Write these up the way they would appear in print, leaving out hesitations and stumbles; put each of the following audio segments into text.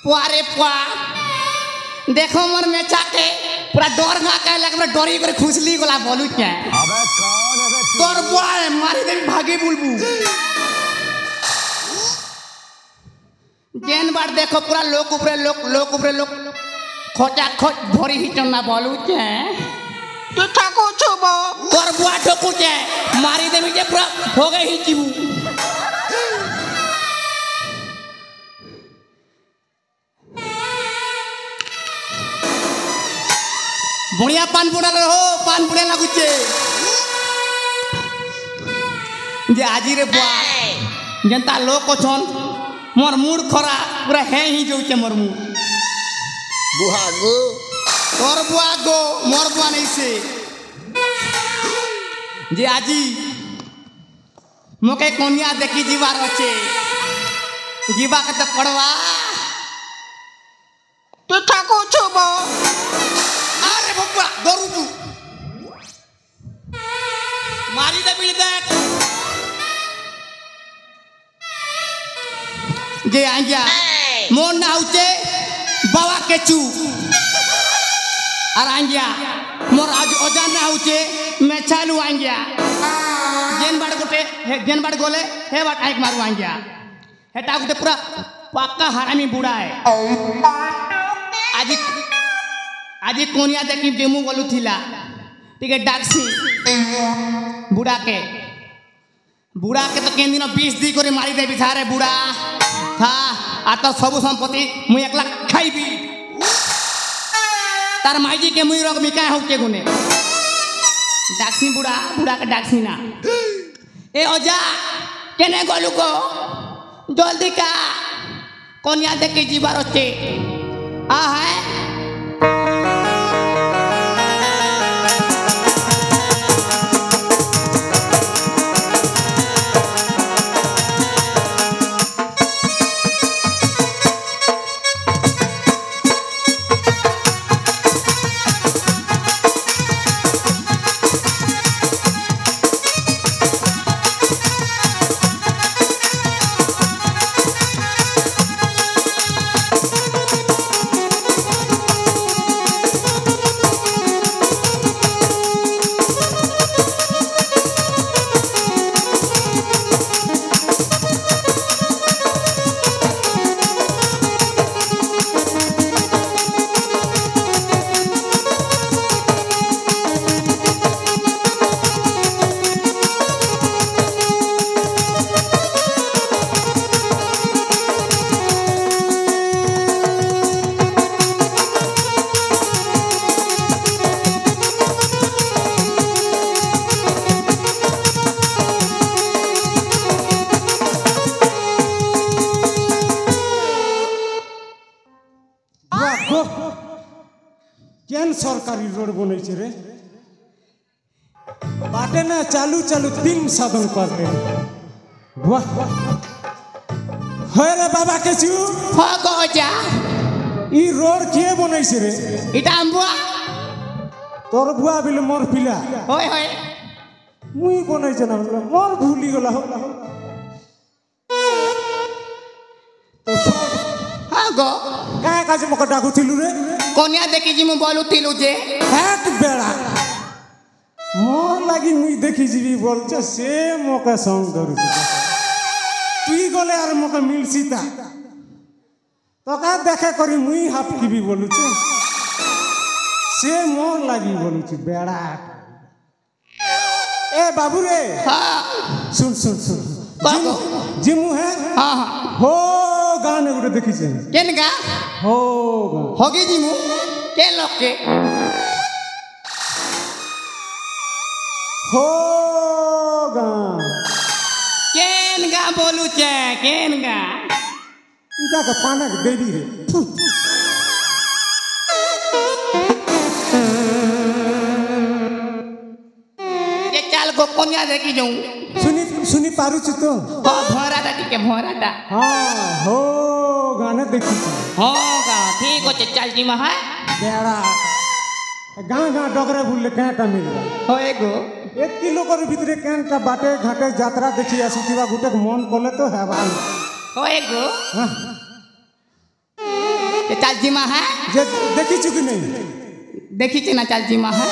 पुआरे पुआ देखो मोर में चाके पूरा डर ना के लगे पूरा डरी करे खुसली गोला बोलू क्या अबे कौन है बे तोर बुआ है मारी दे भागी बुलबू जेन बार देखो पूरा लोक ऊपरे लोक खोटा खोट भरी ही चन्ना बोलू क्या तू ठाको छुबो तोर बुआ ठोकू क्या मारी दे मुझे पूरा हो गई ही जीवू बुढ़िया पान बुड़ा रहो पान बुड़े लगुचे जे आजी रे बुआ जनता लोग को छन मोर मूड खरा पूरा है ही जोचे मोर मूड बुहा गो तोर बुआ गो मोर बुआ नहीं से जे आजी मोके कोनिया देखी जीवा रचे जीवा के तो पड़वा तू ठाको छुबो अरे बब्बा दौड़ू तू मारी दे पीड़ देख जे आंजा मोर ना उचे बाबा के चू और आंजा मोर आज ओजान ना उचे मैं चालू आंजा जेन बाड़ गोले हे बात आइक मारू आंजा हेटा गुटे पूरा पक्का हरामी बुढ़ा है आज कोनिया देखी जेमू बोलू थिला ठीक है डाक्सी बुढ़ा के तो केन दिन 20 दी करे मारी दे बिछारे बुढ़ा था आ तो सब संपत्ति मुई एकला खाइबी तार माईजी के मुई रोग मिका हो के गुने डाक्सी बुढ़ा के डाक्सी ना ए ओजा केने गोलू को जल्दी का कोनिया देखी जीवार होते आ है सरकारी रोड बने रे बाटे ना चालू 3 साधन कर दे वाह है रे बाबा के चू हो गो जा ई रोड के बने रे इटा बुआ तोर बुआ बिल मोर पिला होय मुई बने ना मोर भूली गला हो तो हां गो काय काज मक डाकू थिलु रे कोनिया देखी जी मु बोलू थिलु जे हैट बेड़ा मोर लागी मुई देखी जीवी बोल छ से मोका संग करू तुई गले आर मोका मिल सीता तो का देखे करी मुई हाफ की भी बोलू छ से मोर लागी बोलू छ बेड़ा ए बाबू रे हां सुन जिमु है हां हो गाने गुटे देखी छ केन गा होगी जी मु के लोग के होगा केन गा बोलू छे केन गा इटा का पाना के देवी रे ये चाल को कोनिया देखी जाऊं सुनी पारू छ तो भराटा टिके भराटा हां हो गाने देखी छ होगा ठीक होचे चल जी में है बेड़ा गाँ डगरे बुल्ले कैंटा मिल हो एगो 1 किलो कर भीतरे कैंटा बाटे घाटे यात्रा देखी आसुथिबा गुटे मन कले तो हेबा हो एगो ये चालची माँ है जे देखी चुकी नहीं देखी छी ना चालची माँ है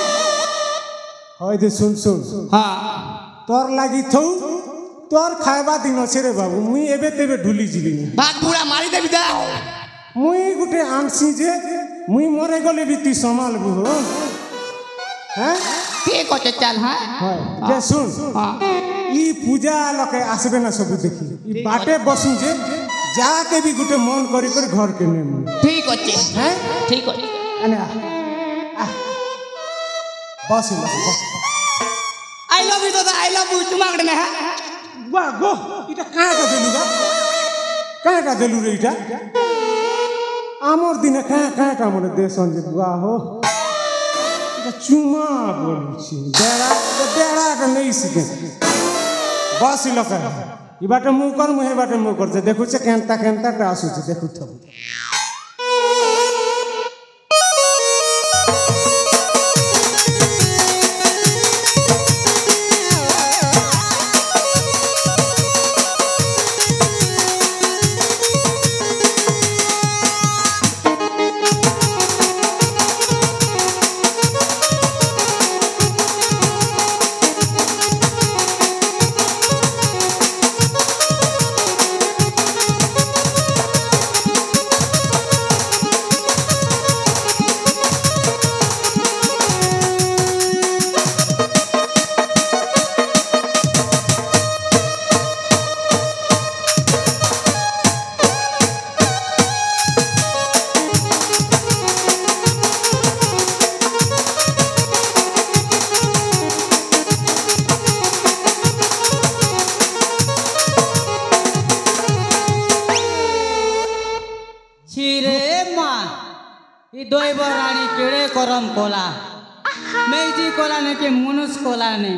হয় দে শুন শুন हाँ তোর লাগি থৌ তোর খাইবা দিন আছে রে বাবু মুই এবে তেবে ঢুলি জিবি भाग बुढ़ा मारी दे बिदा মুই গুটে আনছি যে মুই মরে গলে বি তুই সমালবু হো হ্যাঁ ठीक होचे चल हाँ হয় যে শুন हाँ ই পূজা লোকে আসবে না সবু দেখি ই বাটে বসু যে যাকে বি গুটে মন করি করে ঘর কে নে মুই ठीक होचे হ্যাঁ ठीक होचे আনে বস বস आई लव यू दादा आई लव यू तुम्हारे में है বাহ গো এটা কাঁটা দেলু গা কাঁটা দেলু রে এটা আমার দিনে কাঁটা মনে দে সঞ্জিত বাহ হো এটা চুমা বলছি বেড়াটা নেই শিখে বস লোক ই বাটে মুখ কর মুহে বাটে মুখ করছে দেখুছে কেনতাটা আসুছে দেখুথ দৈব রানী কেড়ে করম কোলা মেজি কোলা নাকি মনুষ কোলা নেই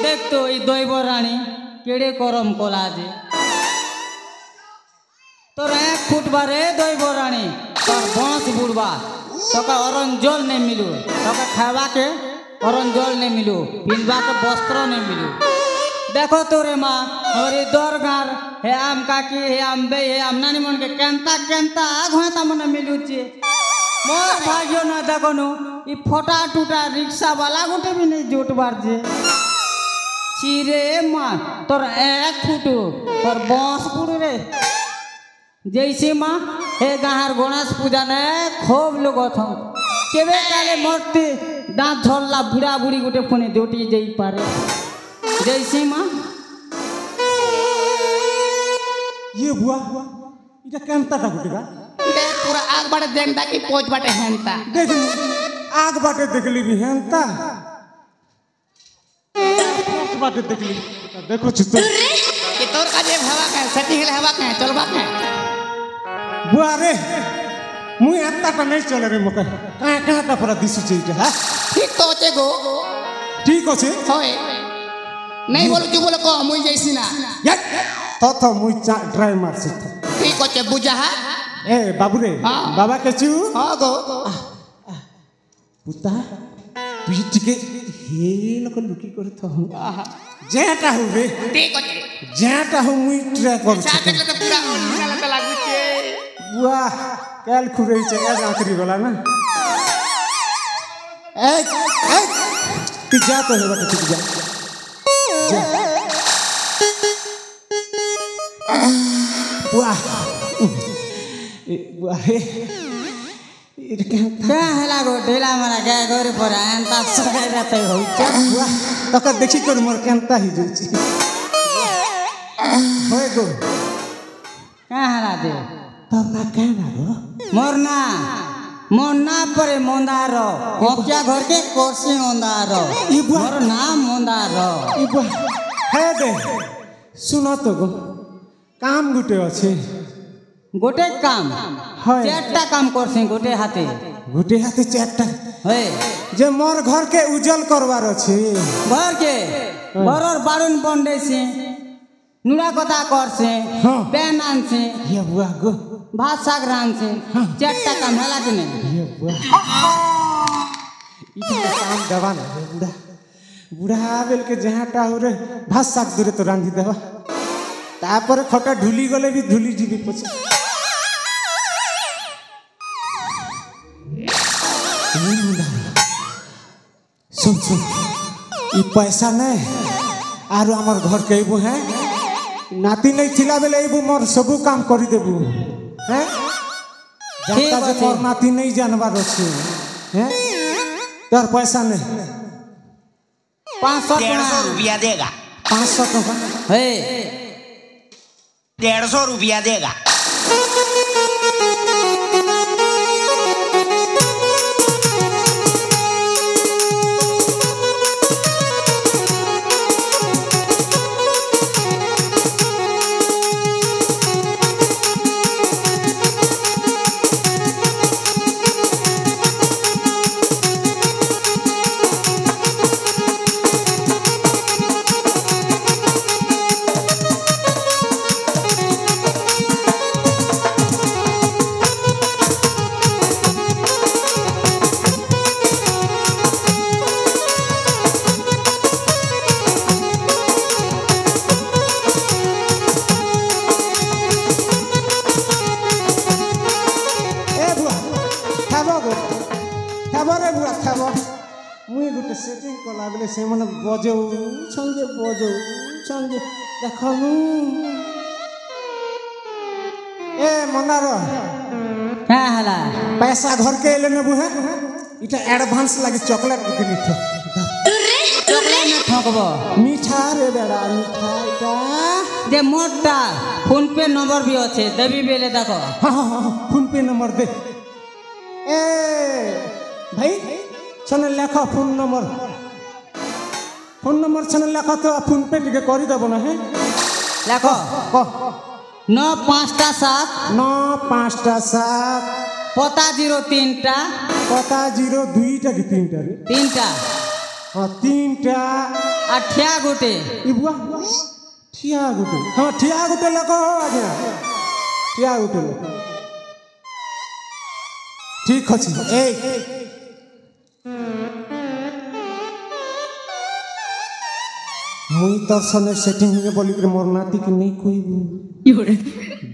দেখতো এই দৈব রানী কেড়ে করম কোলা যে তোর 1 ফুট বারে দৈব রানী তোর বঁশ বুড়বা তোকে অরণ জল নেই মিলু তোকে খাওয়াকে অরণ জল নেই মিলু পিনবাকে বস্ত্র নেই মিলু देखो तोरे माँ हमारी दरगार हे आम काकी हे आम बे हे आम नानी मन के केंता घोता मन मिलुचे मोर भाग्य ना देखो ई फोटा टूटा रिक्शा वाला गोटे भी नहीं जुट बार जे चिरे माँ तोर 1 फुट तोर बांस पुड़ रे जैसे माँ हे गाहर गणेश पूजा ने खूब लोग थम केबे काले मरते दांत झोलला बुढ़ा बुढ़ी गोटे पुणे जोटी जाई पारे जैसे माँ ये बुआ इटा केंताटा गुटेगा देख पूरा आग बाटे देखता कि पोच बाटे हेंता देख आग बाटे देखली भी हेंता पोच बाटे देखली देखो चित्त कि तोर का जे हवा का सेटिंग ले हवा का चलबा का बुआ रे मुई एत्ताटा नहीं चले रे मके काटा पूरा दिसु चईटा हा ठीक तो होचे गो ठीक আছে होए नहीं बोलो क्यों बोलो को मुई जैसी ना तो मुई ट्राई मारছি ठीक होचे बुझा है ए बाबू रे बाबा केचू हां गो पुता তুই টিকে হে লোক লুকি করে তো যেটা হু রে ठीक होचे যেটা হু মুই ট্রাই করছি साथ देखले तो पूरा ओरिजिनल लगा लागुचे बुआ काल खुरैছে এ আখরি গলা না ए তুই যা তো হে বাটা ঠিক যা Wah, wah, ini क्या हला गो ढेला मरा गया गोरे पर अंता सगाई रहते हो क्या wah, तक देखी कर मोर केंता ही जोची, होए गो, क्या हला दे, तो ना क्या ना गो, मोरना परे मोंदारो, क्या घर के कोर्सी मोंदारो, मोर नाम मोंदारो, इबा, है दे, सुनो तो गो, काम गुटे अच्छे गोटे काम है चारटा काम करसे गोटे हाथे चारटा है जे मोर घर के उजल करवार अच्छे घर के घरर बारुन बंडे से नुरा कथा करसे पेन आनसे ये बुआ गो भात साग रांधसे चारटा काम हला के नहीं ये बुआ इतना काम दवा ना बुढ़ा बुढ़ा बेल के जहाँ टाहु रे भात साग दूरे तो रांधी देवा तापर खटा ढुली गले भी ढुली जीवी पछे सुन सुन ई पैसा नहीं आरो हमर घर के एबू है नाती नहीं थिला बेले एबू मोर सबू काम करी देबू हैं जनता जे मोर नाती नहीं जानबार अछि हैं तोर पैसा नहीं 500 150 रुपया देगा 500 टका हे 150 रुपया देगा सेटिंग कला बेले से मन बजौ संगे देखलु ए मनार क्या हला पैसा घर के ले नेबु है इटा एडवांस लागे चॉकलेट के मीठा चॉकलेट में ठोकबो मीठा रे बेड़ा मीठा इटा जे मोटा फोन पे नंबर भी अच्छे देवी बेले देखो हां फोन पे नंबर दे ए भाई चने लेखा फोन नंबर चने लेखा तो फोन पे टिके करी दबो ना है लेखो क 95 957 पता 03 टा पता 02 टा की 3 टा रे 3 टा हां 3 टा अठिया गोटे इबुआ ठिया गुटे हां ठिया गुटे लको आज्ञा ठिया गुटे ठीक अछि ए मुई तोर सने सेटिंग में बोली के मोर नाती के नहीं कोई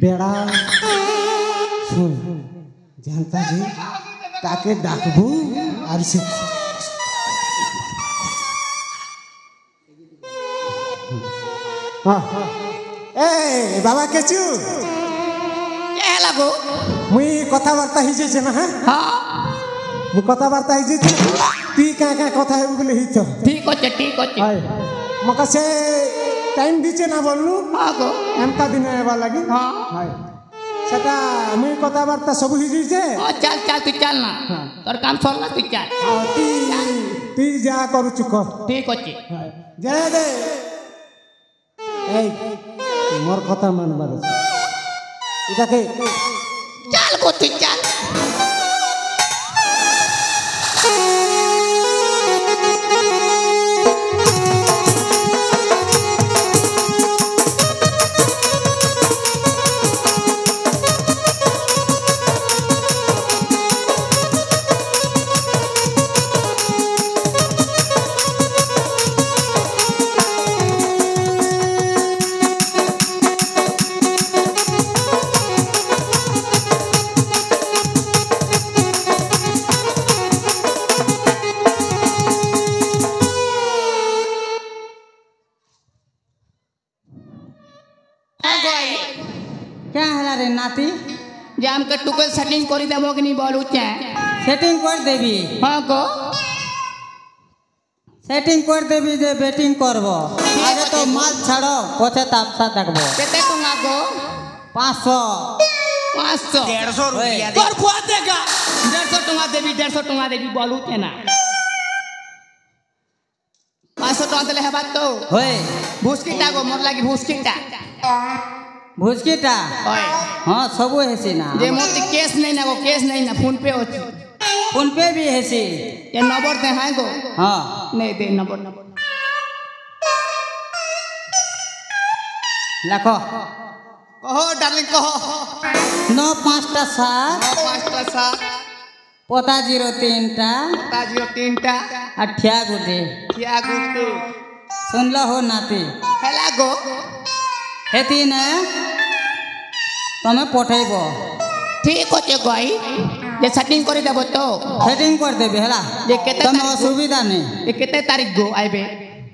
बेड़ा सुन जानता जी ताके डाकबू और से हाँ ए बाबा केचू क्या लागो मुई कथा वार्ता ही जे ना हाँ मुई कथा वार्ता ही जे ती का कथा है बोले ही तो ठीक अच्छे हाय मका से टाइम दीचे ना बोलनु हाँ गो एमका दिन आवा लागी हाँ हाय सेटा मुई कथा वार्ता सब ही जे चल तू चल ना तोर काम सरला तू चल हाँ ती जा करू चुक ठीक अच्छे जय दे ए मोर कथा मानबार इटाके चल गो तू चल क्या हला रे नाती जे हमके टुकल सेटिंग करी देबो कि नहीं बोलू चे सेटिंग कर देबी हाँ गो सेटिंग कर देबी जे बैटिंग करबो आगे तो माल छाड़ो पछे तापसा देखबो केते टुंगा गो 500 500 150 रुपया दे तोर बुआ देगा 150 टुंगा देबी बोलू चे ना 500 टुंगा देले हेबा तो होय भूसकीटा गो मोर लागी भूसकीटा भुजकीटा ओए हाँ सब हेसी ना जे मोती केस नहीं ना गो केस नहीं ना फोन पे होची फोन पे भी हेसी ये नंबर दे हैं गो हाँ नहीं दे नंबर लिखो कहो डार्लिंग कहो 957 5 पता 03 टा 03 टा अठिया गुटे क्या गुटे सुन लो हो नाती हेला गो हेती ने तमे पठेब ठीक अच्छे गई जे सेटिंग कर देबो तो सेटिंग कर देबे हला जे केते तमे असुविधा नहीं ये केते तारीख गो आइबे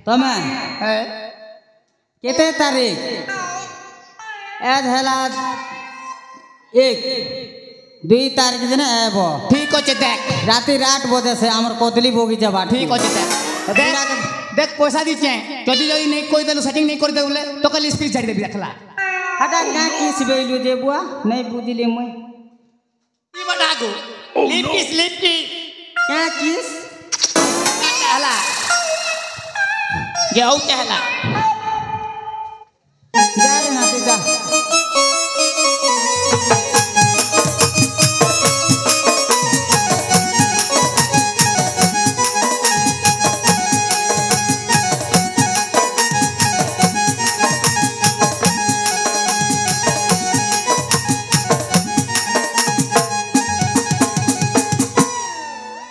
तमे हैं केते तारीख आज हला 1-2 तारीख दिन आबो ठीक अच्छे देख राति 8 बजे से हमर कोतली बगीचा बाट ठीक अच्छे देख देख पैसा दीचे जदी जदी नहीं कोई देलो सेटिंग नहीं कर देले तो कल स्पीड झाड़ी देबी देखला हटा का किस बेलु जे बुआ नहीं बुझिले मैं की बडागो लिप की क्या किस हला जे औ हला जा रे नाती जा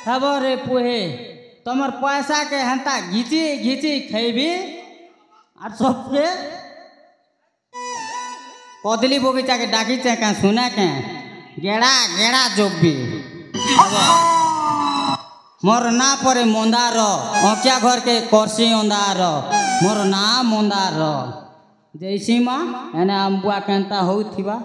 खबर रे पुहे तमर पैसा के हंता घिची घिची खैबी और सबके कोदली बगीचा के डाकी चे का सुना के गेड़ा गेड़ा जोबी मोर ना परे मंदार ओकिया घर के करसी अंदार मोर ना मंदार जैसी माँ एने अम्बुआ केंता होथिबा